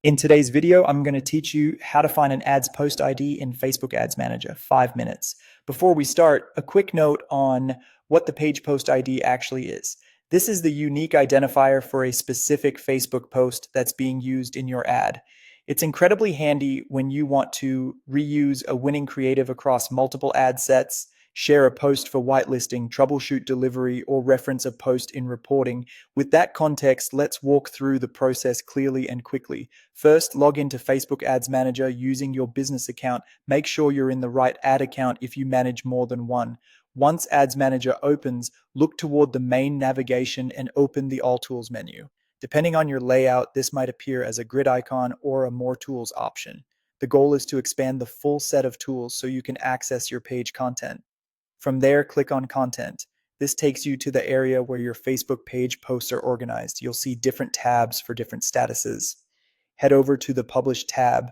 In today's video, I'm going to teach you how to find an ads post ID in Facebook Ads Manager, 5 minutes. Before we start, a quick note on what the page post ID actually is. This is the unique identifier for a specific Facebook post that's being used in your ad. It's incredibly handy when you want to reuse a winning creative across multiple ad sets, share a post for whitelisting, troubleshoot delivery, or reference a post in reporting. With that context, let's walk through the process clearly and quickly. First, log into Facebook Ads Manager using your business account. Make sure you're in the right ad account if you manage more than one. Once Ads Manager opens, look toward the main navigation and open the All Tools menu. Depending on your layout, this might appear as a grid icon or a More Tools option. The goal is to expand the full set of tools so you can access your page content. From there, click on Content. This takes you to the area where your Facebook page posts are organized. You'll see different tabs for different statuses. Head over to the Publish tab.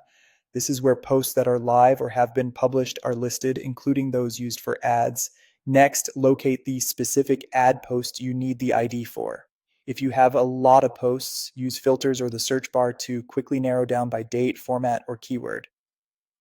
This is where posts that are live or have been published are listed, including those used for ads. Next, locate the specific ad post you need the ID for. If you have a lot of posts, use filters or the search bar to quickly narrow down by date, format, or keyword.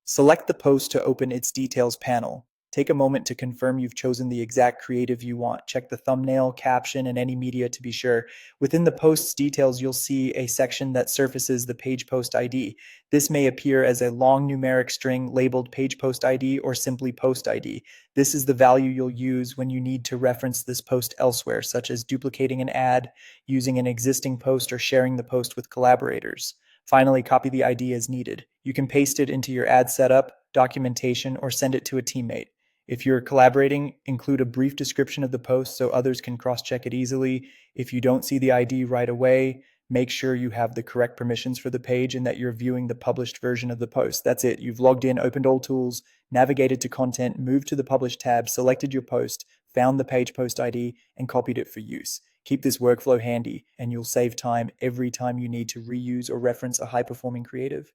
Select the post to open its details panel. Take a moment to confirm you've chosen the exact creative you want. Check the thumbnail, caption, and any media to be sure. Within the post's details, you'll see a section that surfaces the page post ID. This may appear as a long numeric string labeled page post ID or simply post ID. This is the value you'll use when you need to reference this post elsewhere, such as duplicating an ad, using an existing post, or sharing the post with collaborators. Finally, copy the ID as needed. You can paste it into your ad setup, documentation, or send it to a teammate. If you're collaborating, include a brief description of the post so others can cross-check it easily. If you don't see the ID right away, make sure you have the correct permissions for the page and that you're viewing the published version of the post. That's it. You've logged in, opened all tools, navigated to content, moved to the Publish tab, selected your post, found the page post ID, and copied it for use. Keep this workflow handy, and you'll save time every time you need to reuse or reference a high-performing creative.